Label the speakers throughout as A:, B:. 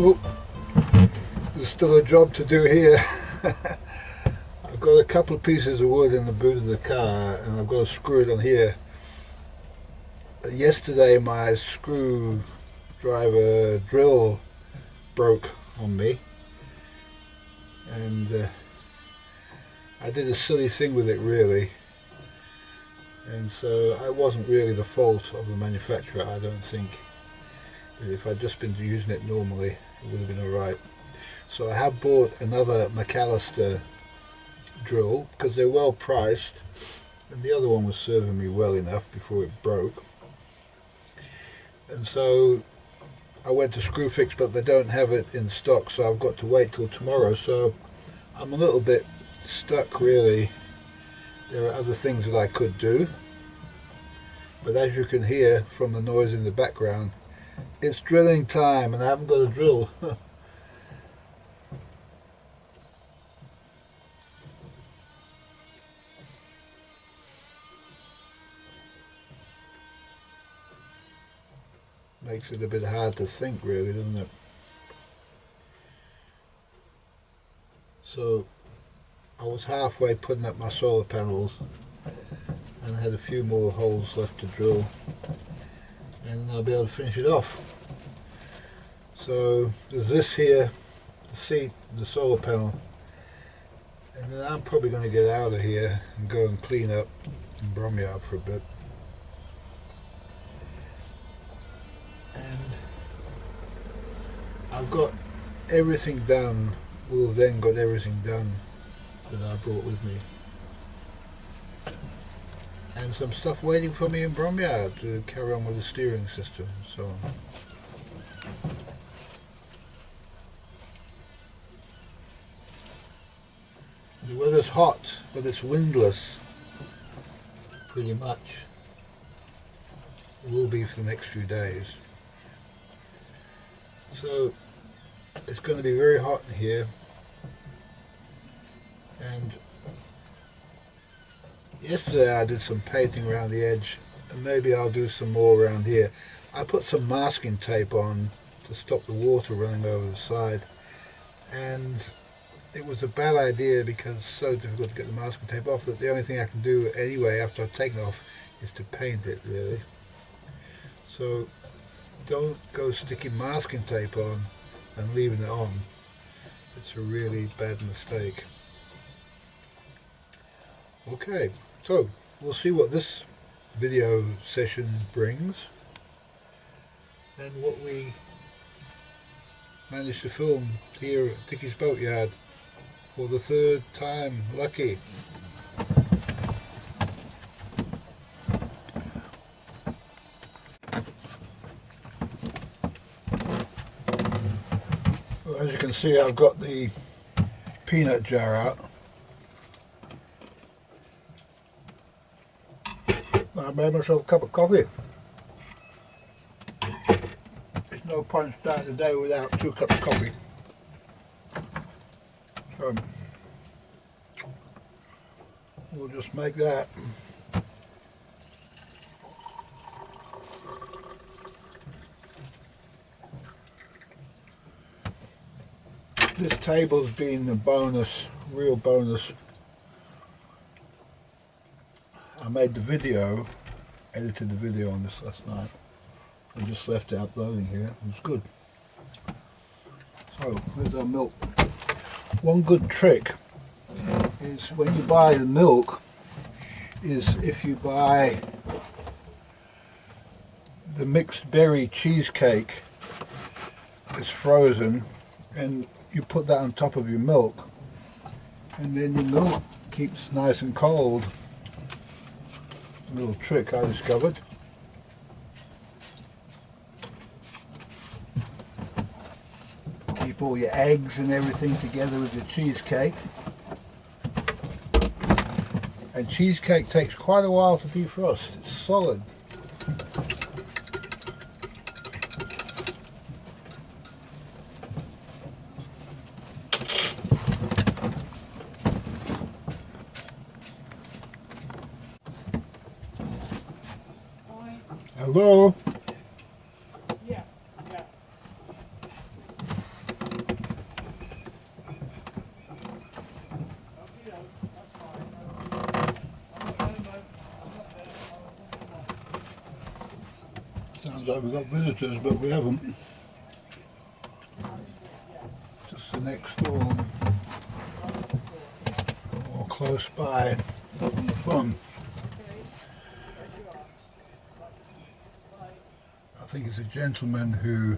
A: Oh, there's still a job to do here. I've got a couple of pieces of wood in the boot of the car and I've got to screw it on here. Yesterday my screwdriver drill broke on me and I did a silly thing with it really, and so I wasn't really the fault of the manufacturer, I don't think. If I'd just been using it normally it would have been alright. So I have bought another Macwester drill because they're well priced and the other one was serving me well enough before it broke. And so I went to Screwfix, but they don't have it in stock, so I've got to wait till tomorrow. So I'm a little bit stuck really. There are other things that I could do, but as you can hear from the noise in the background, it's drilling time and I haven't got a drill. Makes it a bit hard to think really, doesn't it? So I was halfway putting up my solar panels and I had a few more holes left to drill and I'll be able to finish it off. So there's this here, the seat, the solar panel, and then I'm probably going to get out of here and go and clean up in Boatyard for a bit. And I've got everything done, we'll have then got everything done that I brought with me. And some stuff waiting for me in Boatyard to carry on with the steering system and so on. The weather's hot, but it's windless, pretty much. It will be for the next few days. So it's going to be very hot in here, and yesterday I did some painting around the edge and maybe I'll do some more around here. I put some masking tape on to stop the water running over the side, and it was a bad idea because it's so difficult to get the masking tape off that the only thing I can do anyway after I've taken it off is to paint it really. So don't go sticking masking tape on and leaving it on. It's a really bad mistake. Okay, so we'll see what this video session brings and what we managed to film here at Dickies Boatyard for the third time lucky. Well, as you can see, I've got the peanut jar out. I made myself a cup of coffee. There's no point starting the day without 2 cups of coffee. So we'll just make that. This table's been a bonus, real bonus. I made the video, edited the video on this last night. I just left it uploading here. It was good. So here's our milk. One good trick is when you buy the milk, is if you buy the mixed berry cheesecake, it's frozen, and you put that on top of your milk, and then your milk keeps nice and cold. A little trick I discovered. Keep all your eggs and everything together with your cheesecake. And cheesecake takes quite a while to defrost. It's solid. Hello?
B: Yeah, yeah.
A: like we've got visitors, but we haven't. Just the next door, or close by on the front. I think it's a gentleman who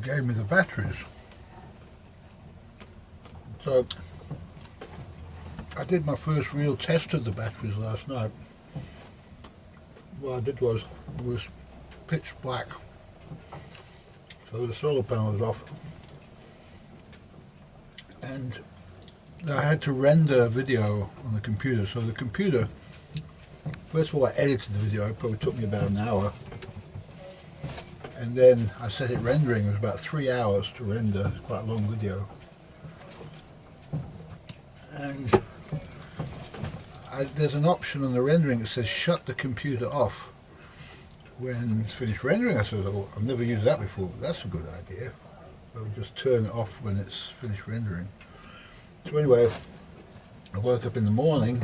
A: gave me the batteries. So I did my first real test of the batteries last night. What I did was it was pitch black, so the solar panel was off, and I had to render a video on the computer. So the computer, first of all I edited the video, it probably took me about an hour, and then I set it rendering. It was about 3 hours to render, quite a long video. And there's an option on the rendering that says shut the computer off when it's finished rendering. I said, oh, I've never used that before, but that's a good idea. I would just turn it off when it's finished rendering. So anyway, I woke up in the morning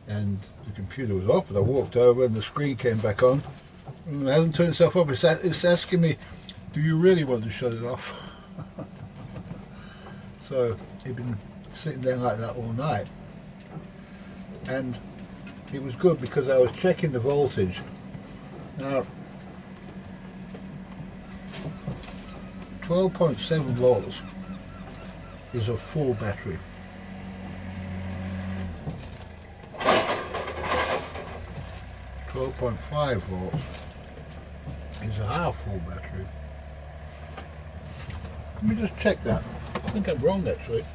A: and the computer was off, but I walked over and the screen came back on and it hasn't turned itself off. It's asking me, do you really want to shut it off? So it'd been sitting there like that all night, and it was good because I was checking the voltage. Now 12.7 volts is a full battery. 12.5 volts is a half full battery. Let me just check that. I think I'm wrong actually.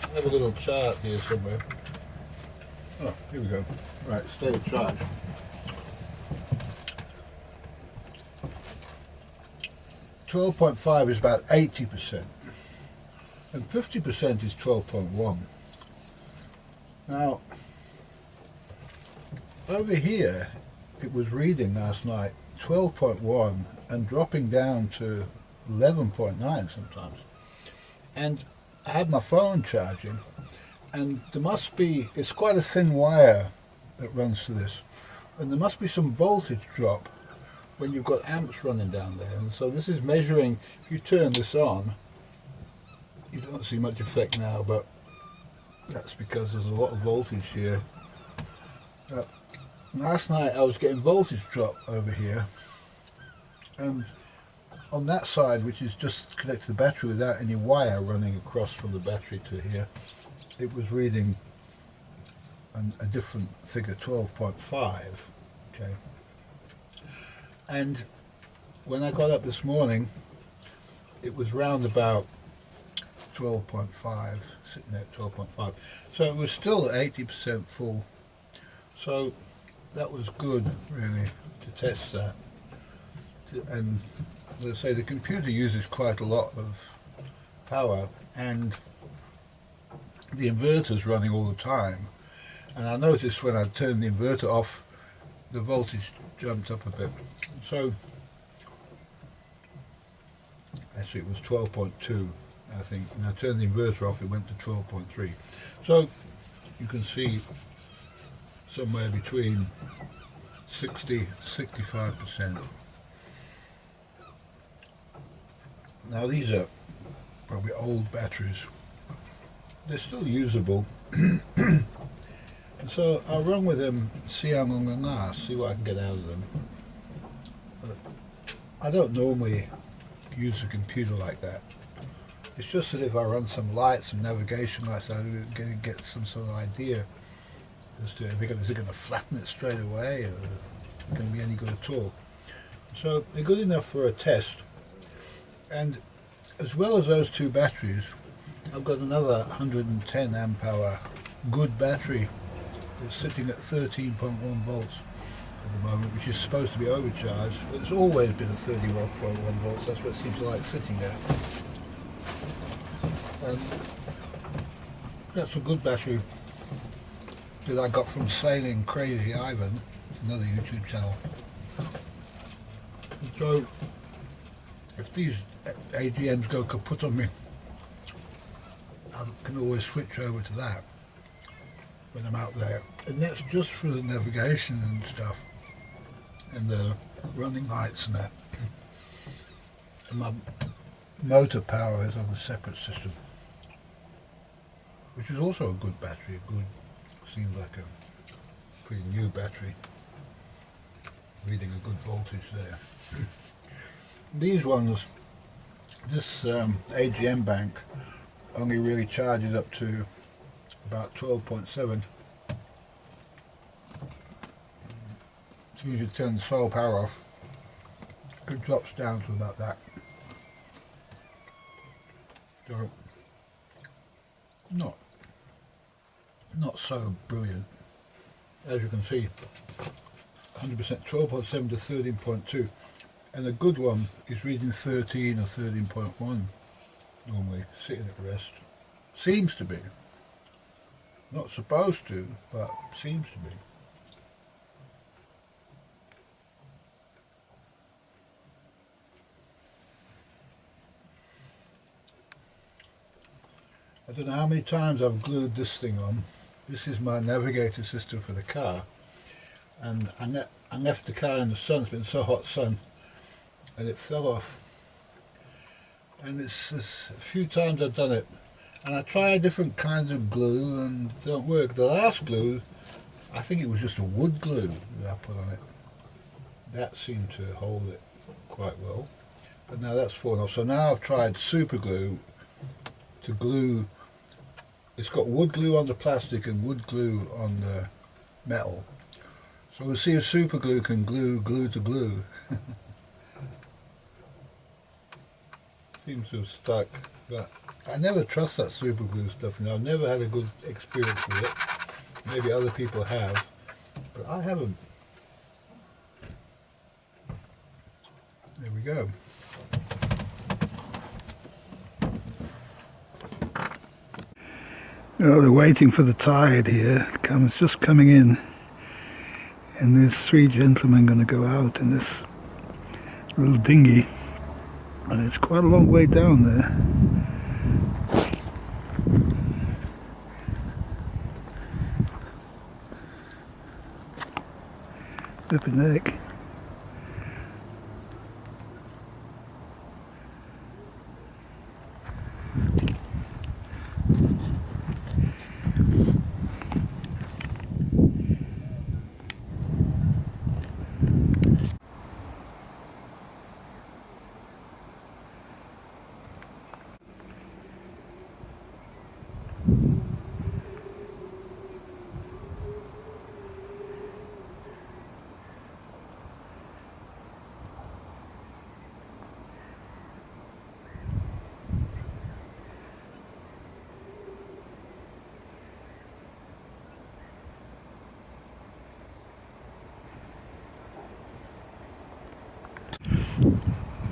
A: I have a little chart here somewhere. Oh, here we go. Right, state of charge. .5 is about 80%, and 50% is 12.1. Now, over here, it was reading last night 12.1 and dropping down to 11.9 sometimes. And I had my phone charging, and there must be, it's quite a thin wire that runs to this, and there must be some voltage drop when you've got amps running down there. And so this is measuring. If you turn this on, you don't see much effect now, but that's because there's a lot of voltage here. Last night I was getting voltage drop over here, and on that side, which is just connected to the battery without any wire running across from the battery to here, it was reading a different figure, 12.5. Okay. And when I got up this morning, it was round about 12.5, sitting at 12.5. So it was still at 80% full. So that was good, really, to test that. And as I say, the computer uses quite a lot of power, and the inverter's running all the time. And I noticed when I turned the inverter off, the voltage jumped up a bit. So actually it was 12.2, I think. When I turned the inverter off, it went to 12.3. So you can see somewhere between 60-65%. Now these are probably old batteries. They're still usable. So I'll run with them, see how long they last, see what I can get out of them. I don't normally use a computer like that. It's just that if I run some lights, some navigation lights, I'm going to get some sort of idea as to, is it going to flatten it straight away, or is it going to be any good at all? So they're good enough for a test. And as well as those two batteries, I've got another 110 amp hour good battery. It's sitting at 13.1 volts at the moment, which is supposed to be overcharged, but it's always been at 31.1 volts. That's what it seems like sitting there. And that's a good battery that I got from Sailing Crazy Ivan, another YouTube channel. And so if these AGMs go kaput on me, I can always switch over to that when I'm out there And that's just for the navigation and stuff, and the running lights and that. And my motor power is on a separate system, which is also a good battery. Seems like a pretty new battery, reading a good voltage there. These ones, this AGM bank only really charges up to about 12.7. As soon as you turn the solar power off, it drops down to about that. So, not so brilliant. As you can see, 100% 12.7 to 13.2, and a good one is reading 13 or 13.1 normally, sitting at rest. Seems to be. Not supposed to, but seems to be. I don't know how many times I've glued this thing on. This is my navigator system for the car, and I left the car in the sun. It's been so hot sun, and it fell off. And it's a few times I've done it, and I tried different kinds of glue and it don't work. The last glue, I think it was just a wood glue that I put on it. That seemed to hold it quite well, but now that's fallen off. So now I've tried super glue to glue. It's got wood glue on the plastic and wood glue on the metal. So we'll see if super glue can glue to glue. Seems to have stuck, but I never trust that super glue stuff. I've never had a good experience with it. Maybe other people have, but I haven't. There we go. Well, they're waiting for the tide here. It's just coming in, and there's 3 gentlemen going to go out in this little dinghy, and it's quite a long way down there. Flipping heck.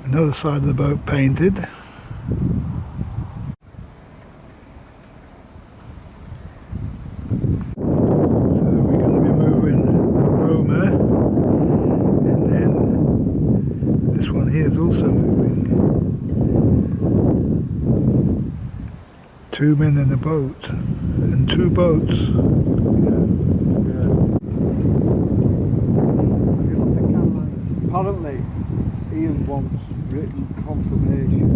A: Another side of the boat painted. So we're going to be moving Roma, and then this one here is also moving. 2 men in a boat and 2 boats.
B: Apparently Ian wants written confirmation.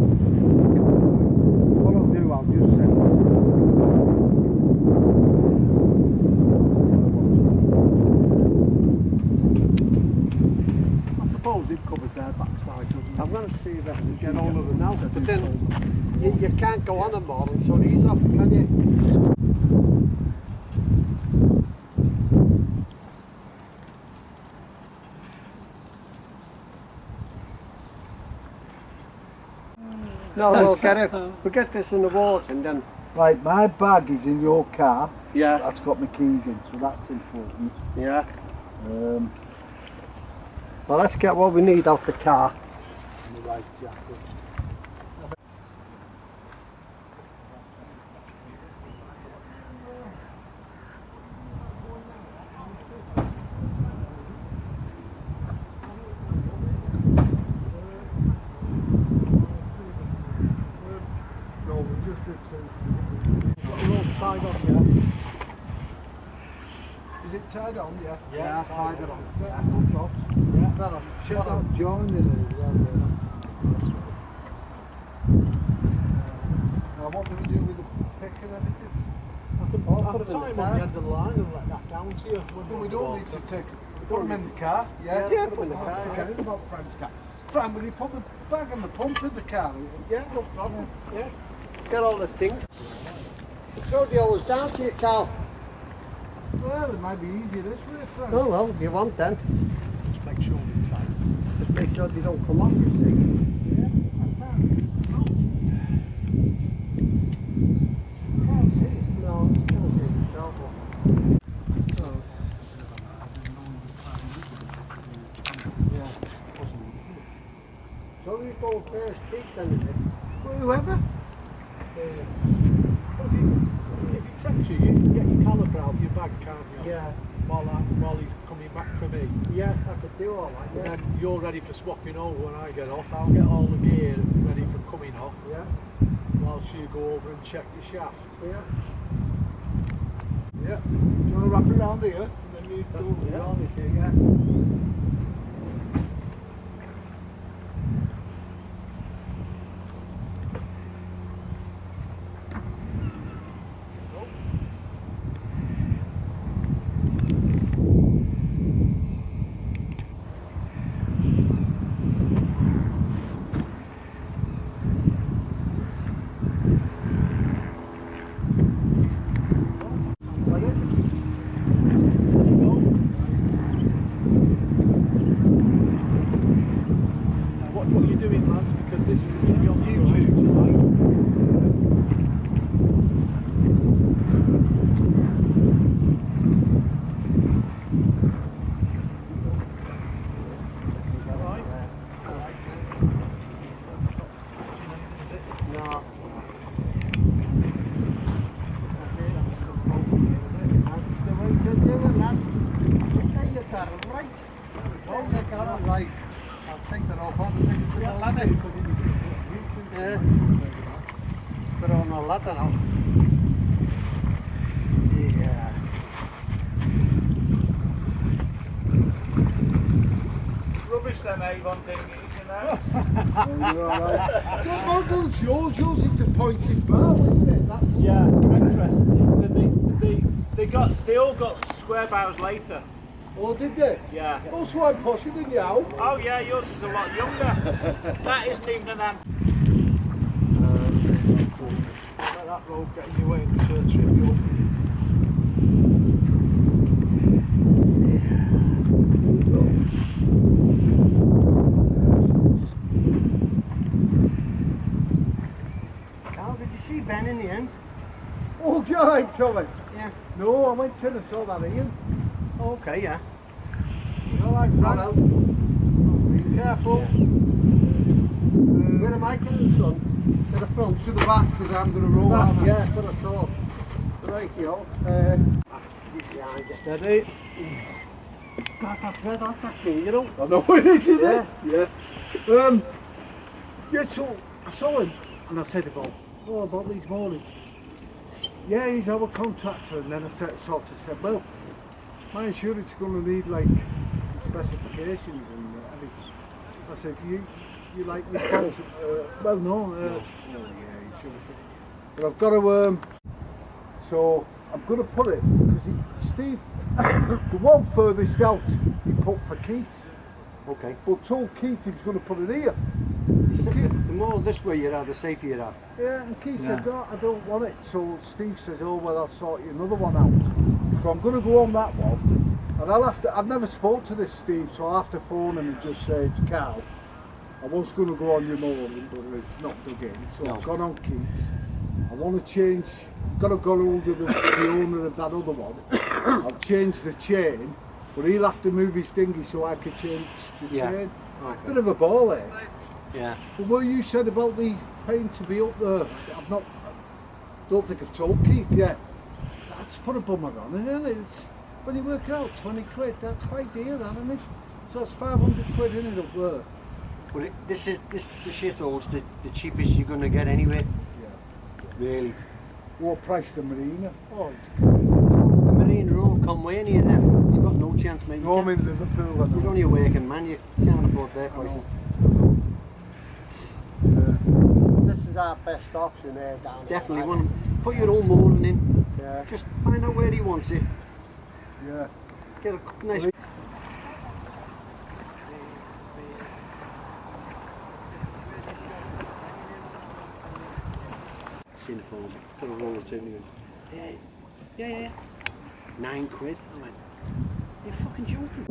B: What I'll do, I'll just send it to him. I suppose it covers their backside, doesn't it? I'm going to see if I can get all of them now, but then you can't go on a more until he's off, can you? No, we'll get this in the water and then... Right, my bag is in your car. Yeah. That's got my keys in, so that's important. Yeah. Well, let's get what we need out the car. And the right jacket. Is it tied on, yeah?
C: Yeah,
B: I tied it on.
C: Yeah.
B: Good box.
C: Yeah.
B: Well, check out joining it as well. That's right. Now what do we do with the pick and everything?
C: I'll put time on the end of the line and let that down to you.
B: Well, we don't need to take. Put them in the car. Yeah,
C: Yeah,
B: put them in the car. Okay. About Frank's car. Frank, will you put the bag and the pump in the car?
C: Yeah, no problem. Yeah.
B: Get all the things.
D: Throw the others down to you, Cal.
B: Well, it might be easier this way, Frank.
D: Oh well, if you want then.
C: Just make sure it's tight.
D: Just make sure they don't come off, you see.
B: Yeah, I can't see it.
D: No, you can't see it yourself.
B: Oh.
D: Yeah. So you go first kick then, is it?
B: Well, whoever.
C: If he takes you, you can get your calibre out of your bag, can't you?
D: Yeah.
C: While he's coming back for me.
D: Yeah, I could do all that, yeah.
C: And then you're ready for swapping over when I get off. I'll get all the gear ready for coming off.
D: Yeah.
C: Whilst you go over and check the shaft.
D: Yeah.
B: Yeah. Do you want to wrap it around here? And then you do it
D: Yeah.
B: around it here, yeah.
C: Watch what you're doing, lads, because this is going to be on YouTube tonight.
D: No.
B: Right. I'll take that off on the thing to the ladder.
D: Yeah. Put on a ladder now.
B: Yeah.
E: Rubbish them Avon dinghies, you know.
B: Oh, you're alright. No, it's yours. Yours is the pointed bar, isn't it? That's
E: Yeah, interesting. They all got square bows later.
B: Oh, did they?
E: Yeah.
B: Oh, so I'm pushing in you out.
E: Oh yeah, yours is a lot younger. That isn't even an amp.
C: Let that rope get in your way and trip you up.
D: Cal, did you see Ben in the end?
B: Oh, you're right, Tommy.
D: Yeah.
B: No, I went in and saw that Ian.
D: Oh, okay, yeah.
B: You all right, Frank? Be careful.
D: Where am I getting, son?
B: To the front, to the back, because I'm going to roll out.
D: Yeah, that's what I thought. Right, yo. Behind you.
B: Steady.
D: God, that's red hot, that thing, you know?
B: I know it is, isn't
D: Yeah.
B: it? Yeah. Yeah, so I saw him and I said about these moorings. Yeah, he's our contractor, and then I sort of said, well, my insurance is going to need like the specifications and everything. I said, you like responsible? Well, no. Yeah, you should have said. But I've got to. So I'm going to put it because Steve, the one furthest out, he put for Keith.
D: Okay.
B: But told Keith he was going to put it here.
D: The more this way you are, the safer you are.
B: Yeah, and Keith said, no, I don't want it. So Steve says, oh, well, I'll sort you another one out. So I'm going to go on that one. And I've never spoke to this Steve, so I'll have to phone him and just say to Cal, I was going to go on your mooring, but it's not dug in. So I've gone on Keith's. I want to change, got to go hold of the owner of that other one. I'll change the chain, but he'll have to move his dinghy so I could change the chain.
D: Okay.
B: Bit of a ball there.
D: Yeah.
B: But what you said about the paying to be up there, don't think I've told Keith yet. That's put a bummer on, isn't it? It's, when you work out 20 quid, that's quite dear, that, isn't it? So that's 500 quid in it up there.
D: But this shithole's the cheapest you're going to get anyway.
B: Yeah.
D: Really.
B: What price the marina? Oh, it's
D: The Marine Row come way any of them. chance, mate.
B: No, I'm in Liverpool. I know.
D: You're only a working man, you can't afford their prices.
B: This is our best option here down here.
D: Definitely want to put your own mooring in.
B: Yeah.
D: Just find out where he wants it.
B: Yeah.
D: Get a nice. Seen the phone. Got a roll of tin. Yeah. £9. I went, you're fucking joking.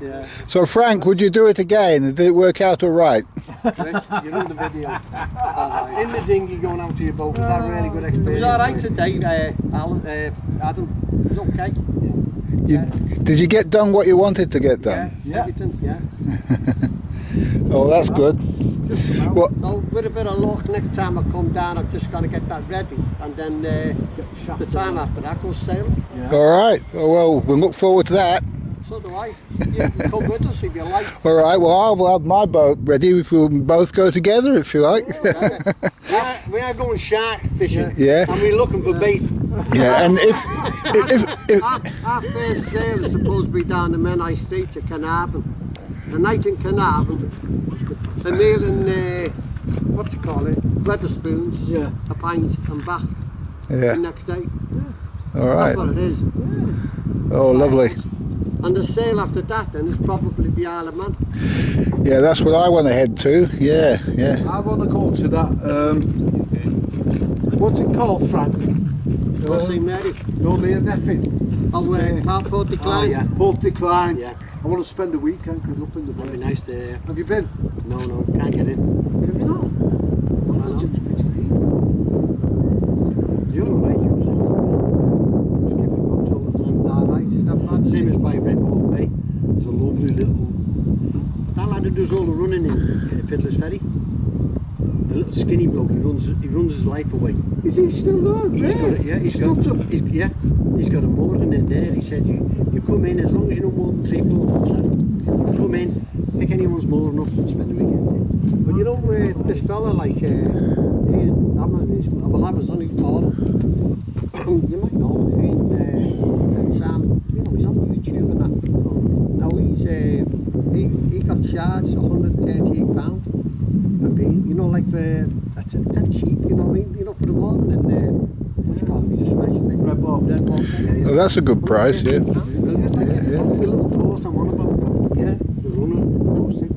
B: Yeah.
A: So Frank, would you do it again? Did it work out all right?
B: Rich, you're in the video. In the dinghy going out to your boat, was that a really good experience?
D: It was alright today, Alan, Adam. It was okay.
A: Did you get done what you wanted to get done?
B: Yeah.
D: Everything, yeah.
A: Oh, that's good.
B: Just about.
A: What?
D: So with a bit of luck, next time I come down, I'm just going to get that ready, and then the time after that goes sailing.
A: All right. Oh, well, we'll look forward to that.
D: So do I. You can come with us if you like.
A: All right. Well, I'll have my boat ready if we'll both go together, if you like.
D: We are going shark fishing.
A: Yeah.
D: And we're looking for bait.
A: Yeah. And if
D: Our first sail is supposed to be down the Menai Street to Carnarvon. The night in Carnarvon, a meal in, what's it called, Weatherspoons,
B: Yeah.
D: a pint and back
A: yeah.
D: the next day.
A: All right.
D: That's what it is.
A: Oh, lovely.
D: And the sail after that then is probably the Isle of Man.
A: Yeah, that's what I want to head to. Yeah. Yeah.
B: I want to go to that, what's it called, Frank?
D: Go see Mary.
B: No, they're nothing.
D: I'll Porth Decline.
B: Oh, yeah. Porth Decline.
D: Yeah.
B: I want to spend a weekend going up in the
D: That'd be
B: boat.
D: nice there.
B: Have you been?
D: No, can't get in.
B: Have you not? I thought you was pretty neat.
D: You're alright, you're skipping boats all the time.
B: Nah, right, is that bad?
D: Same as by Redbourne Bay. There's a lovely little... That lad who does all the running in Fiddler's Ferry. The little skinny bloke, he runs his life away.
B: Is he still there?
D: He's got it, yeah. He's got a mooring in there. He said you come in as long as you know more than 3 floors on travel. Come in, pick anyone's mooring up and spend the weekend there. But you know, this fella like Ian, well, I was on his board. You might know Ian, Sam. You know, he's on YouTube and that. Now he got charged £138 for being, you know, like for that's cheap. You know what I mean? You know, for the morning and what's it called? You just mentioned it. Redbourne.
A: Oh, that's a good price. Yeah.
D: Yeah. The little port I'm on about.
B: Yeah.
D: The runner posted.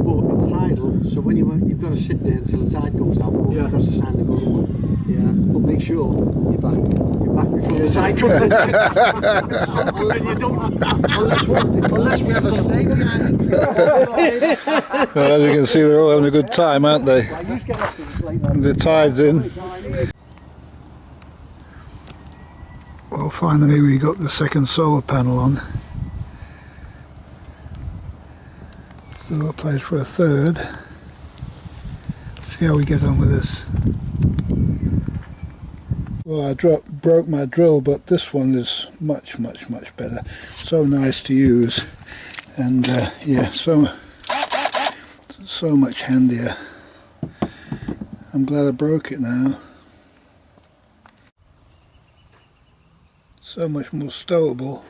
D: But it's tidal, so when you've got to sit there until the tide goes out, walk
B: Yeah.
D: across the sand and go to work.
B: Yeah.
D: But make sure you're back before the tide comes in. And then you don't. Unless we have a stay behind.
A: Well, as you can see, they're all having a good time, aren't they?
C: Right, you just get off this late now.
A: The tide's in. Well, finally we got the second solar panel on. Still a place for a third. See how we get on with this. Well, I broke my drill, but this one is much better. So nice to use, and yeah, so much handier. I'm glad I broke it now. So much more stowable.